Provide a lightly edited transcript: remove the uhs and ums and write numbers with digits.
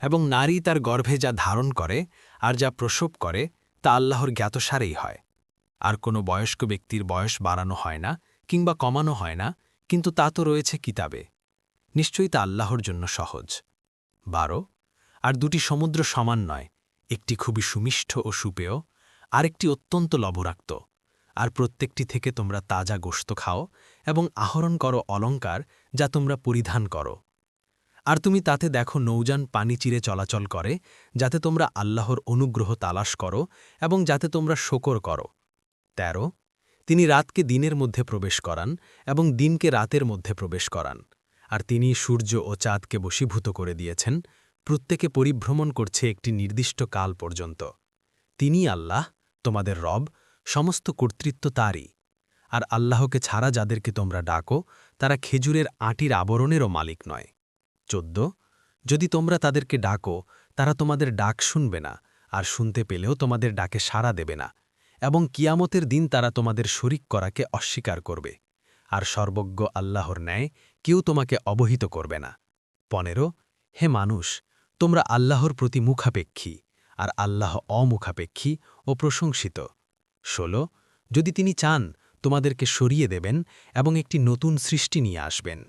এবং নারী তার গর্ভে যা ধারণ করে আর যা প্রসব করে তা আল্লাহর জ্ঞাতসারেই হয়। আর কোনো বয়স্ক ব্যক্তির বয়স বাড়ানো হয় না কিংবা কমানো হয় না, কিন্তু তা তো রয়েছে কিতাবে। নিশ্চয়ই তা আল্লাহর জন্য সহজ। 12 আর দুটি সমুদ্র সমান নয়, একটি খুবই সুমিষ্ঠ ও সুপেয়, আরেকটি অত্যন্ত লবণাক্ত। আর প্রত্যেকটি থেকে তোমরা তাজা গোশত খাও এবং আহরণ করো অলঙ্কার যা তোমরা পরিধান করো। আর তুমি তাতে দেখো নৌযান পানি চিরে চলাচল করে, যাতে তোমরা আল্লাহর অনুগ্রহ তালাশ করো এবং যাতে তোমরা শকর করো। 13 তিনি রাতকে দিনের মধ্যে প্রবেশ করান এবং দিনকে রাতের মধ্যে প্রবেশ করান। আর তিনি সূর্য ও চাঁদকে বশীভূত করে দিয়েছেন, প্রত্যেকে পরিভ্রমণ করছে একটি নির্দিষ্ট কাল পর্যন্ত। তিনি আল্লাহ, তোমাদের রব, সমস্ত কর্তৃত্ব তাঁরই। আর আল্লাহকে ছাড়া যাদেরকে তোমরা ডাকো, তারা খেজুরের আঁটির আবরণেরও মালিক নয়। 14 যদি তোমরা তাদেরকে ডাকো, তারা তোমাদের ডাক শুনবে না, আর শুনতে পেলেও তোমাদের ডাকে সাড়া দেবে না, এবং কিয়ামতের দিন তারা তোমাদের শরিক করাকে অস্বীকার করবে। আর সর্বজ্ঞ আল্লাহর ন্যায় কেউ তোমাকে অবহিত করবে না। 15 হে মানুষ, তোমরা আল্লাহর প্রতি মুখাপেক্ষী, আর আল্লাহ অমুখাপেক্ষী ও প্রশংসিত। 16 যদি তিনি চান, তোমাদেরকে সরিয়ে দেবেন এবং একটি নতুন সৃষ্টি নিয়ে আসবেন।